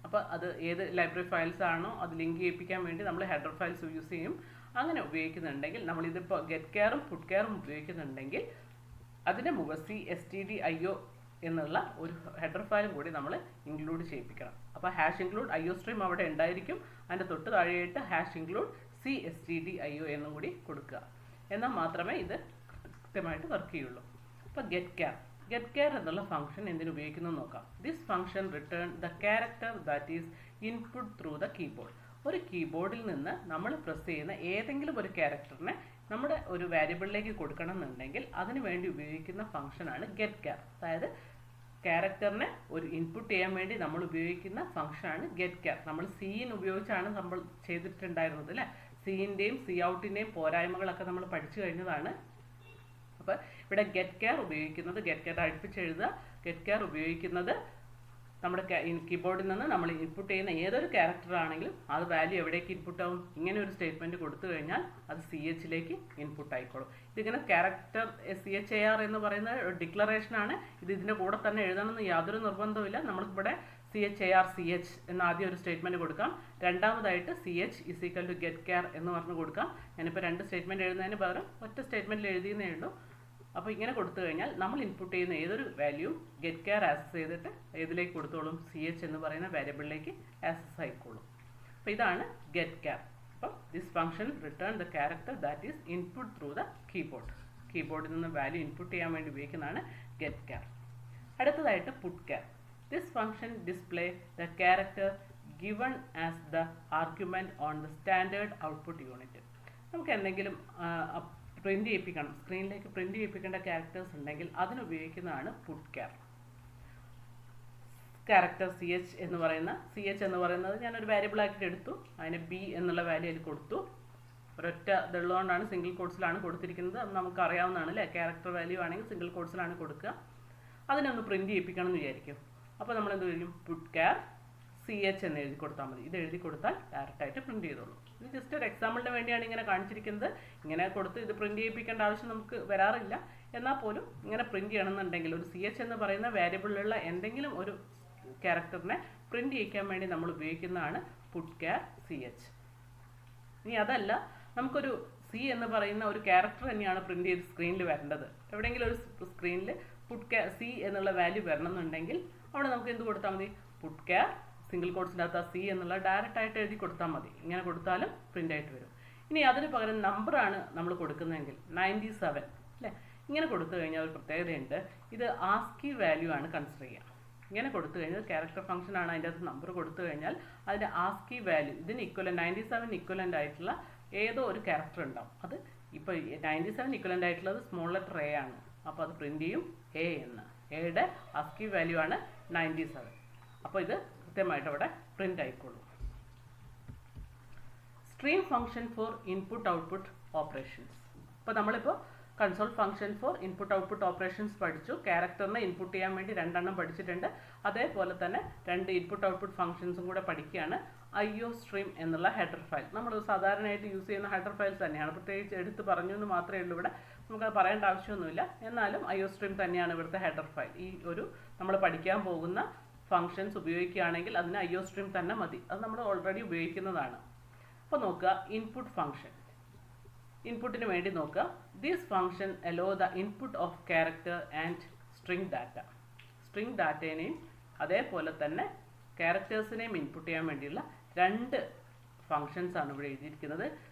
അപ്പോൾ അത് ഏത് ലൈബ്രറി ഫയൽസ് ആണോ അത് ലിങ്ക് ചെയ്യിപ്പിക്കാൻ വേണ്ടി നമ്മൾ ഹെഡർ ഫയൽസ് യൂസ് ചെയ്യും. അങ്ങനെ ഉപയോഗിക്കുന്നുണ്ടെങ്കിൽ നമ്മളിതിപ്പോൾ ഗെറ്റ് കെയറും പുട്ട് കെയറും ഉപയോഗിക്കുന്നുണ്ടെങ്കിൽ അതിൻ്റെ മുകളിൽ CSTDIO എന്നുള്ള ഒരു ഹെഡർ ഫയലും കൂടി നമ്മൾ ഇൻക്ലൂഡ് ചെയ്യിപ്പിക്കണം. അപ്പോൾ ഹാഷ് ഇൻക്ലൂഡ് IOStream അവിടെ ഉണ്ടായിരിക്കും. അതിൻ്റെ തൊട്ട് താഴെയായിട്ട് ഹാഷ് ഇൻക്ലൂഡ് CSTDIO എന്നും കൂടി കൊടുക്കുക. എന്നാൽ മാത്രമേ ഇത് കൃത്യമായിട്ട് വർക്ക് ചെയ്യുള്ളൂ. അപ്പോൾ ഗെറ്റ് കെയർ എന്നുള്ള ഫംഗ്ഷൻ എന്തിനു ഉപയോഗിക്കുന്നു നോക്കാം. This function return the character that is input through the keyboard. ഒരു കീബോർഡിൽ നിന്ന് നമ്മൾ പ്രസ് ചെയ്യുന്ന ഏതെങ്കിലും ഒരു ക്യാരക്ടറിനെ നമ്മുടെ ഒരു വേരിയബിളിലേക്ക് കൊടുക്കണം എന്നുണ്ടെങ്കിൽ അതിനു വേണ്ടി ഉപയോഗിക്കുന്ന ഫംഗ്ഷനാണ് ഗെറ്റ് കെയർ. അതായത് ക്യാരക്ടറിനെ ഒരു ഇൻപുട്ട് ചെയ്യാൻ വേണ്ടി നമ്മൾ ഉപയോഗിക്കുന്ന ഫംഗ്ഷനാണ് ഗെറ്റ് കെയർ. നമ്മൾ CIN ഉപയോഗിച്ചാണ് നമ്മൾ ചെയ്തിട്ടുണ്ടായിരുന്നത് അല്ലേ. CINൻ്റെയും COUTൻ്റെയും പോരായ്മകളൊക്കെ നമ്മൾ പഠിച്ചു കഴിഞ്ഞതാണ്. അപ്പോൾ ഇവിടെ ഗെറ്റ് കെയർ ഉപയോഗിക്കുന്നത്, ഗെറ്റ് കെയർ അടുപ്പിച്ച് എഴുതുക, ഗെറ്റ് കെയർ ഉപയോഗിക്കുന്നത് നമ്മുടെ കീബോർഡിൽ നിന്ന് നമ്മൾ ഇൻപുട്ട് ചെയ്യുന്ന ഏതൊരു ക്യാരക്ടർ ആണെങ്കിലും അത് വാല്യൂ എവിടേക്ക് ഇൻപുട്ട് ആവും. ഇങ്ങനെ ഒരു സ്റ്റേറ്റ്മെൻറ്റ് കൊടുത്തു കഴിഞ്ഞാൽ അത് CHലേക്ക് ഇൻപുട്ട് ആയിക്കോളും. ഇതിങ്ങനെ ക്യാരക്ടർ CHAR എന്ന് പറയുന്ന ഡിക്ലറേഷനാണ്. ഇതിൻ്റെ കൂടെ തന്നെ എഴുതണമെന്ന് യാതൊരു നിർബന്ധമില്ല. നമ്മൾക്കിവിടെ CHAR എന്ന ആദ്യം ഒരു സ്റ്റേറ്റ്മെൻറ്റ് കൊടുക്കാം. രണ്ടാമതായിട്ട് CH = ഗെറ്റ് കെയർ എന്ന് പറഞ്ഞ് കൊടുക്കാം. ഞാനിപ്പോൾ 2 സ്റ്റേറ്റ്മെൻറ്റ് എഴുതുന്നതിന് പകരം ഒറ്റ സ്റ്റേറ്റ്മെൻറ്റിൽ എഴുതിയെന്നേ ഉള്ളൂ. അപ്പോൾ ഇങ്ങനെ കൊടുത്തു കഴിഞ്ഞാൽ നമ്മൾ ഇൻപുട്ട് ചെയ്യുന്ന ഏതൊരു വാല്യൂ ഗെറ്റ് കെയർ ആക്സസ് ചെയ്തിട്ട് ഏതിലേക്ക് കൊടുത്തോളും, CH എന്ന് പറയുന്ന വേരിയബിളിലേക്ക് ആക്സസ് ആയിക്കോളും. അപ്പോൾ ഇതാണ് ഗെറ്റ് കെയർ. അപ്പോൾ this function return the character that is input through the keyboard. കീബോർഡിൽ നിന്ന് വാല്യൂ ഇൻപുട്ട് ചെയ്യാൻ വേണ്ടി ഉപയോഗിക്കുന്നതാണ് ഗെറ്റ് കെയർ. അടുത്തതായിട്ട് putchar. This function display the character given as the argument on the standard output unit. നമുക്ക് എന്തെങ്കിലും പ്രിന്റ് ചെയ്യിപ്പിക്കണം, സ്ക്രീനിലേക്ക് പ്രിന്റ് ചെയ്യിപ്പിക്കേണ്ട ക്യാരക്ടേഴ്സ് ഉണ്ടെങ്കിൽ അതിനുപയോഗിക്കുന്നതാണ് പുട്ട് കെയർ. ക്യാരക്ടർ CH എന്ന് പറയുന്നത് ഞാനൊരു വേരിയബിൾ ആക്കിയിട്ട് എടുത്തു. അതിന് B എന്നുള്ള വാല്യൂ അതിൽ കൊടുത്തു. ഒരൊറ്റ ഇതുള്ളതുകൊണ്ടാണ് സിംഗിൾ കോട്ട്സിലാണ് കൊടുത്തിരിക്കുന്നത്. അത് നമുക്ക് അറിയാവുന്നതാണ് അല്ലേ. ക്യാരക്ടർ വാല്യൂ ആണെങ്കിൽ സിംഗിൾ കോട്ട്സിലാണ് കൊടുക്കുക. അതിനൊന്ന് പ്രിന്റ് ചെയ്യിപ്പിക്കണം എന്ന് വിചാരിക്കും. അപ്പോൾ നമ്മൾ എന്ത് ചെയ്യും, പുട്ട് കെയർ CH എന്ന് എഴുതി കൊടുത്താൽ മതി. ഇത് എഴുതി കൊടുത്താൽ ഡയറക്റ്റായിട്ട് പ്രിന്റ് ചെയ്തോളൂ. ഇത് ജസ്റ്റ് ഒരു എക്സാമ്പിളിന് വേണ്ടിയാണ് ഇങ്ങനെ കാണിച്ചിരിക്കുന്നത്. ഇങ്ങനെ കൊടുത്ത് ഇത് പ്രിന്റ് ചെയ്യിപ്പിക്കേണ്ട ആവശ്യം നമുക്ക് വരാറില്ല. എന്നാൽ പോലും ഇങ്ങനെ പ്രിന്റ് ചെയ്യണമെന്നുണ്ടെങ്കിൽ ഒരു CH എന്ന് പറയുന്ന വേരിയബിളിലുള്ള എന്തെങ്കിലും ഒരു ക്യാരക്ടറിനെ പ്രിന്റ് ചെയ്യിക്കാൻ വേണ്ടി നമ്മൾ ഉപയോഗിക്കുന്നതാണ് പുട്ട് കെയർ CH. ഇനി അതല്ല, നമുക്കൊരു C എന്ന് പറയുന്ന ഒരു ക്യാരക്ടർ തന്നെയാണ് പ്രിന്റ് ചെയ്ത് സ്ക്രീനിൽ വരേണ്ടത്. എവിടെയെങ്കിലും ഒരു സ്ക്രീനിൽ പുട്ട് കെയർ C എന്നുള്ള വാല്യൂ വരണമെന്നുണ്ടെങ്കിൽ അവിടെ നമുക്ക് എന്ത് കൊടുത്താൽ മതി, പുട്ട് കെയർ സിംഗിൾ കോട്ട്സിൻ്റെ അകത്ത് C എന്നുള്ള ഡയറക്റ്റ് ആയിട്ട് എഴുതി കൊടുത്താൽ മതി. ഇങ്ങനെ കൊടുത്താലും പ്രിൻ്റ് ആയിട്ട് വരും. ഇനി അതിന് പകരം നമ്പറാണ് നമ്മൾ കൊടുക്കുന്നതെങ്കിൽ 97 അല്ലേ, ഇങ്ങനെ കൊടുത്തു കഴിഞ്ഞാൽ ഒരു പ്രത്യേകതയുണ്ട്. ഇത് ആസ്കി വാല്യൂ ആണ് കൺസിഡർ ചെയ്യുക. ഇങ്ങനെ കൊടുത്തു കഴിഞ്ഞാൽ ക്യാരക്ടർ ഫംഗ്ഷൻ ആണ്, അതിൻ്റെ അകത്ത് നമ്പർ കൊടുത്തു കഴിഞ്ഞാൽ അതിൻ്റെ ആസ്കി വാല്യൂ ഇതിന് ഇക്വലൻ്റ് 97 ഇക്വലൻ്റ് ആയിട്ടുള്ള ഏതോ ഒരു ക്യാരക്ടർ ഉണ്ടാവും. അത് ഇപ്പോൾ 97 ഇക്വലൻ്റ് ആയിട്ടുള്ളത് സ്മോൾ ലെറ്റർ A ആണ്. അപ്പോൾ അത് പ്രിൻ്റ് ചെയ്യും A എന്ന്. എയുടെ ആസ്കി വാല്യൂ ആണ് 97. അപ്പോൾ ഇത് കൃത്യമായിട്ട് അവിടെ പ്രിൻ്റ് ആയിക്കോളും. Stream function four input output operations. അപ്പോൾ നമ്മളിപ്പോൾ console function four input output operations പഠിച്ചു. ക്യാരക്ടറിനെ ഇൻപുട്ട് ചെയ്യാൻ വേണ്ടി 2 എണ്ണം പഠിച്ചിട്ടുണ്ട്. അതേപോലെ തന്നെ 2 ഇൻപുട്ട് ഔട്ട്പുട്ട് ഫംഗ്ഷൻസും കൂടെ പഠിക്കുകയാണ്. IOStream എന്നുള്ള ഹെഡർ ഫയൽ നമ്മൾ സാധാരണയായിട്ട് യൂസ് ചെയ്യുന്ന ഹെഡർ ഫയൽസ് തന്നെയാണ്. പ്രത്യേകിച്ച് എടുത്ത് പറഞ്ഞു എന്ന് മാത്രമേ ഉള്ളൂ. ഇവിടെ നമുക്കത് പറയേണ്ട ആവശ്യമൊന്നുമില്ല. എന്നാലും IOStream തന്നെയാണ് ഇവിടുത്തെ ഹെഡർ ഫയൽ. ഈ ഒരു നമ്മൾ പഠിക്കാൻ പോകുന്ന ഫംഗ്ഷൻസ് ഉപയോഗിക്കുകയാണെങ്കിൽ അതിന് IOStream തന്നെ മതി. അത് നമ്മൾ ഓൾറെഡി ഉപയോഗിക്കുന്നതാണ്. അപ്പോൾ നോക്കുക, ഇൻപുട്ട് ഫംഗ്ഷൻ. ഇൻപുട്ടിന് വേണ്ടി നോക്കുക. This function allow the input of character and string data. String ഡാറ്റേനെയും അതേപോലെ തന്നെ ക്യാരക്ടേഴ്സിനെയും ഇൻപുട്ട് ചെയ്യാൻ വേണ്ടിയുള്ള 2 ഫംഗ്ഷൻസ് ആണ് ഇവിടെ എഴുതിയിരിക്കുന്നത്.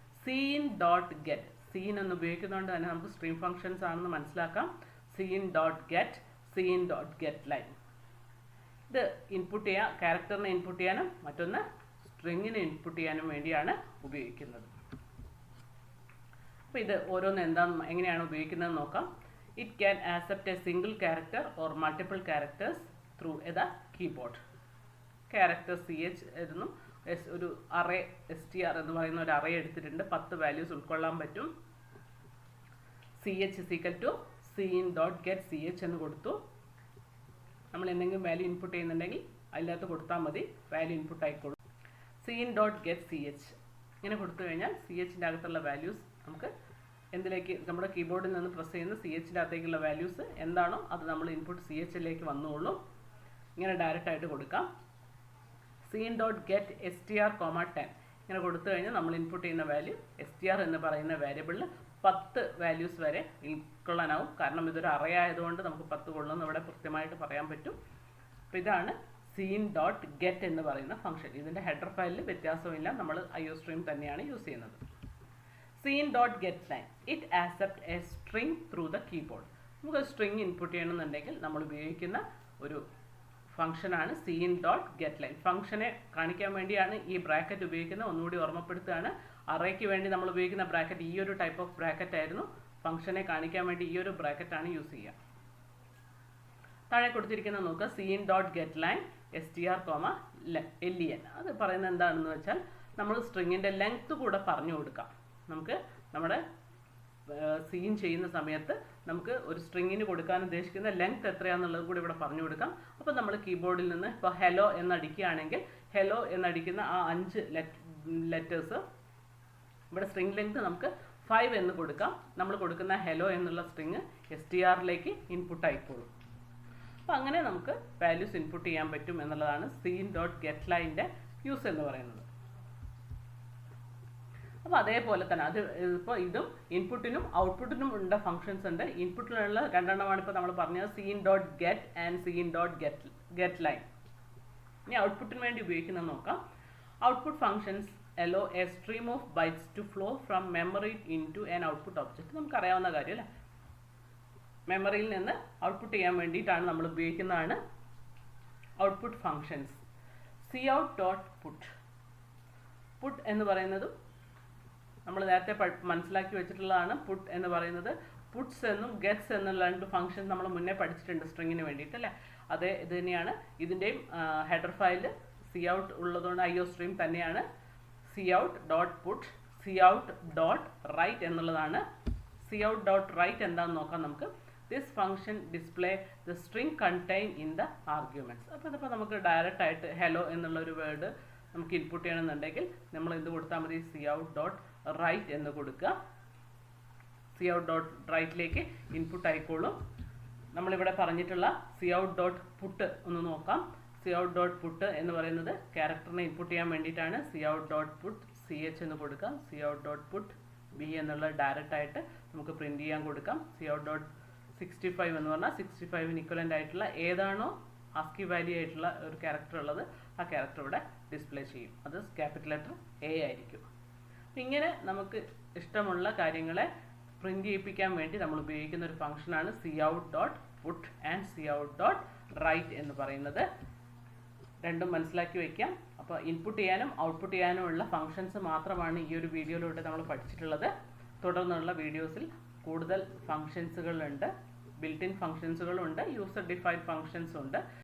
scin.get. scin എന്ന് ഉപയോഗിക്കുന്നതുകൊണ്ട് തന്നെ നമുക്ക് സ്ട്രീം ഫംഗ്ഷൻസ് ആണെന്ന് മനസ്സിലാക്കാം. scin.get, scin.getLine. ഇത് ഇൻപുട്ട് ചെയ്യാൻ, ക്യാരക്ടറിനെ ഇൻപുട്ട് ചെയ്യാനും മറ്റൊന്ന് സ്ട്രിങ്ങിനെ ഇൻപുട്ട് ചെയ്യാനും വേണ്ടിയാണ് ഉപയോഗിക്കുന്നത്. അപ്പോൾ ഇത് ഓരോന്ന് എങ്ങനെയാണ് ഉപയോഗിക്കുന്നത് നോക്കാം. It can accept A single character or multiple characters through the keyboard. Character CH എന്നും ഒരു അറേ str എന്ന് പറയുന്ന ഒരു അറേ എടുത്തിട്ടുണ്ട്. 10 വാല്യൂസ് ഉൾക്കൊള്ളാൻ പറ്റും. CH cin.get.ch എന്ന് കൊടുത്തു. നമ്മൾ എന്തെങ്കിലും വാല്യൂ ഇൻപുട്ട് ചെയ്യുന്നുണ്ടെങ്കിൽ അതിനകത്ത് കൊടുത്താൽ മതി, വാല്യൂ ഇൻപുട്ട് ആയിക്കോളും. cin.get.ch ഇങ്ങനെ കൊടുത്തു കഴിഞ്ഞാൽ CHൻ്റെ അകത്തുള്ള വാല്യൂസ് നമുക്ക് എന്തിലേക്ക് നമ്മുടെ കീബോർഡിൽ നിന്ന് പ്രസ് ചെയ്യുന്ന CHൻ്റെ അകത്തേക്കുള്ള വാല്യൂസ് എന്താണോ അത് നമ്മൾ ഇൻപുട്ട് CHലേക്ക് വന്നോളും. ഇങ്ങനെ ഡയറക്റ്റ് ആയിട്ട് കൊടുക്കാം. cin.get.str,10 ഇങ്ങനെ കൊടുത്തു കഴിഞ്ഞാൽ നമ്മൾ ഇൻപുട്ട് ചെയ്യുന്ന വാല്യൂ str എന്ന് പറയുന്ന വേരിയബിളിൽ 10 വാല്യൂസ് വരെ ഉൾക്കൊള്ളാനാവും. കാരണം ഇതൊരു അറേ ആയതുകൊണ്ട് നമുക്ക് 10 കൊള്ളുമെന്ന് ഇവിടെ കൃത്യമായിട്ട് പറയാൻ പറ്റും. അപ്പോൾ ഇതാണ് cin.get എന്ന് പറയുന്ന ഫംഗ്ഷൻ. ഇതിൻ്റെ ഹെഡർ ഫയലിൽ വ്യത്യാസമില്ല, നമ്മൾ IOStream തന്നെയാണ് യൂസ് ചെയ്യുന്നത്. cin.getLine it accept A string through the keyboard. നമുക്ക് സ്ട്രിംഗ് ഇൻപുട്ട് ചെയ്യണമെന്നുണ്ടെങ്കിൽ നമ്മൾ ഉപയോഗിക്കുന്ന ഒരു ഫംഗ്ഷനാണ് cin.getLine. ഫംഗ്ഷനെ കാണിക്കാൻ വേണ്ടിയാണ് ഈ ബ്രാക്കറ്റ് ഉപയോഗിക്കുന്നത്. ഒന്നുകൂടി ഓർമ്മപ്പെടുത്തുകയാണ്, അറേക്ക് വേണ്ടി നമ്മൾ ഉപയോഗിക്കുന്ന ബ്രാക്കറ്റ് ഈ ഒരു ടൈപ്പ് ഓഫ് ബ്രാക്കറ്റ് ആയിരുന്നു. ഫംഗ്ഷനെ കാണിക്കാൻ വേണ്ടി ഈ ഒരു ബ്രാക്കറ്റാണ് യൂസ് ചെയ്യുക. താഴെ കൊടുത്തിരിക്കുന്നത് നോക്കുക, cin.getLine str,len. അത് പറയുന്നത് എന്താണെന്ന് വെച്ചാൽ നമ്മൾ സ്ട്രിങ്ങിൻ്റെ ലെങ്ത് കൂടെ പറഞ്ഞു കൊടുക്കാം. നമുക്ക് നമ്മുടെ സീൻ ചെയ്യുന്ന സമയത്ത് നമുക്ക് ഒരു സ്ട്രിങ്ങിന് കൊടുക്കാൻ ഉദ്ദേശിക്കുന്ന ലെങ്ത് എത്രയാണെന്നുള്ളത് കൂടി ഇവിടെ പറഞ്ഞു കൊടുക്കാം. അപ്പോൾ നമ്മൾ കീബോർഡിൽ നിന്ന് ഇപ്പോൾ ഹെലോ എന്നടിക്കുകയാണെങ്കിൽ ഹെലോ എന്നടിക്കുന്ന ആ 5 ലെറ്റേഴ്സ് ഇവിടെ സ്ട്രിങ് ലെങ്ത് നമുക്ക് 5 എന്ന് കൊടുക്കാം. നമ്മൾ കൊടുക്കുന്ന ഹെലോ എന്നുള്ള സ്ട്രിങ് str-ലേക്ക് ഇൻപുട്ട് ആയിക്കോളും. അപ്പോൾ അങ്ങനെ നമുക്ക് വാല്യൂസ് ഇൻപുട്ട് ചെയ്യാൻ പറ്റും എന്നുള്ളതാണ് cin.getLine-ൻ്റെ യൂസ് എന്ന് പറയുന്നത്. അപ്പോൾ അതേപോലെ തന്നെ അത് ഇപ്പോൾ ഇതും ഇൻപുട്ടിനും ഔട്ട്പുട്ടിനും ഉള്ള ഫങ്ഷൻസ് ഉണ്ട്. ഇൻപുട്ടിലുള്ള രണ്ടെണ്ണമാണ് ഇപ്പോൾ നമ്മൾ പറഞ്ഞത്, cin.get ആൻഡ് cin.getLine. ഇനി ഔട്ട്പുട്ടിന് വേണ്ടി ഉപയോഗിക്കുന്നത് നോക്കാം. Output functions allow a stream of bytes to flow from memory into an output object. നമുക്കറിയാവുന്ന കാര്യം അല്ലേ, മെമ്മറിയിൽ നിന്ന് ഔട്ട്പുട്ട് ചെയ്യാൻ വേണ്ടിയിട്ടാണ് നമ്മൾ ഉപയോഗിക്കുന്നതാണ് ഔട്ട്പുട്ട് ഫങ്ഷൻസ്. cout.put പുട്ട് എന്ന് പറയുന്നതും നമ്മൾ നേരത്തെ മനസ്സിലാക്കി വെച്ചിട്ടുള്ളതാണ്. പുട്ട് എന്ന് പറയുന്നത് പുട്ട്സ് എന്നും ഗെറ്റ്സ് എന്നുള്ള 2 ഫംഗ്ഷൻ നമ്മൾ മുന്നേ പഠിച്ചിട്ടുണ്ട് സ്ട്രിങ്ങിന് വേണ്ടിയിട്ട് അല്ലേ. അതേ ഇത് തന്നെയാണ് ഇതിൻ്റെയും ഹെഡർ ഫയൽ cout ഉള്ളതുകൊണ്ട് IOStream തന്നെയാണ്. cout.put cout.write എന്നുള്ളതാണ്. cout.write എന്താണെന്ന് നോക്കാം നമുക്ക്. This function display the string contain in the arguments. അപ്പോൾ ഇതിപ്പോൾ നമുക്ക് ഡയറക്റ്റ് ആയിട്ട് ഹെലോ എന്നുള്ളൊരു വേർഡ് നമുക്ക് ഇൻപുട്ട് ചെയ്യണമെന്നുണ്ടെങ്കിൽ നമ്മൾ എന്ത് കൊടുത്താൽ മതി, cout.write എന്ന് കൊടുക്കുക. cout.write-ലേക്ക് ഇൻപുട്ട് ആയിക്കോളും. നമ്മളിവിടെ പറഞ്ഞിട്ടുള്ള cout.put ഒന്ന് നോക്കാം. cout.put എന്ന് പറയുന്നത് ക്യാരക്ടറിനെ ഇൻപുട്ട് ചെയ്യാൻ വേണ്ടിയിട്ടാണ്. cout.put ch എന്ന് കൊടുക്കാം. cout.put b എന്നുള്ള ഡയറക്റ്റ് ആയിട്ട് നമുക്ക് പ്രിന്റ് ചെയ്യാൻ കൊടുക്കാം. cout.65 എന്ന് പറഞ്ഞാൽ 65-ന് ഇക്വലൻ്റ് ആയിട്ടുള്ള ഏതാണോ ASCII വാല്യൂ ആയിട്ടുള്ള ഒരു ക്യാരക്ടർ ഉള്ളത് ആ ക്യാരക്ടർ ഇവിടെ ഡിസ്പ്ലേ ചെയ്യും. അത് ക്യാപിറ്റൽ ലെറ്റർ A ആയിരിക്കും. ഇങ്ങനെ നമുക്ക് ഇഷ്ടമുള്ള കാര്യങ്ങളെ പ്രിന്റ് ചെയ്യിപ്പിക്കാൻ വേണ്ടി നമ്മൾ ഉപയോഗിക്കുന്ന ഒരു ഫംഗ്ഷനാണ് cout.put ആൻഡ് cout.write എന്ന് പറയുന്നത്. രണ്ടും മനസ്സിലാക്കി വയ്ക്കാം. അപ്പോൾ ഇൻപുട്ട് ചെയ്യാനും ഔട്ട്പുട്ട് ചെയ്യാനും ഉള്ള ഫങ്ഷൻസ് മാത്രമാണ് ഈ ഒരു വീഡിയോയിലൂടെ നമ്മൾ പഠിച്ചിട്ടുള്ളത്. തുടർന്നുള്ള വീഡിയോസിൽ കൂടുതൽ ഫങ്ഷൻസുകളുണ്ട്, ബിൽറ്റ് ഇൻ ഫങ്ഷൻസുകളുണ്ട്, യൂസർ ഡിഫൈൻഡ് ഫങ്ഷൻസ് ഉണ്ട്.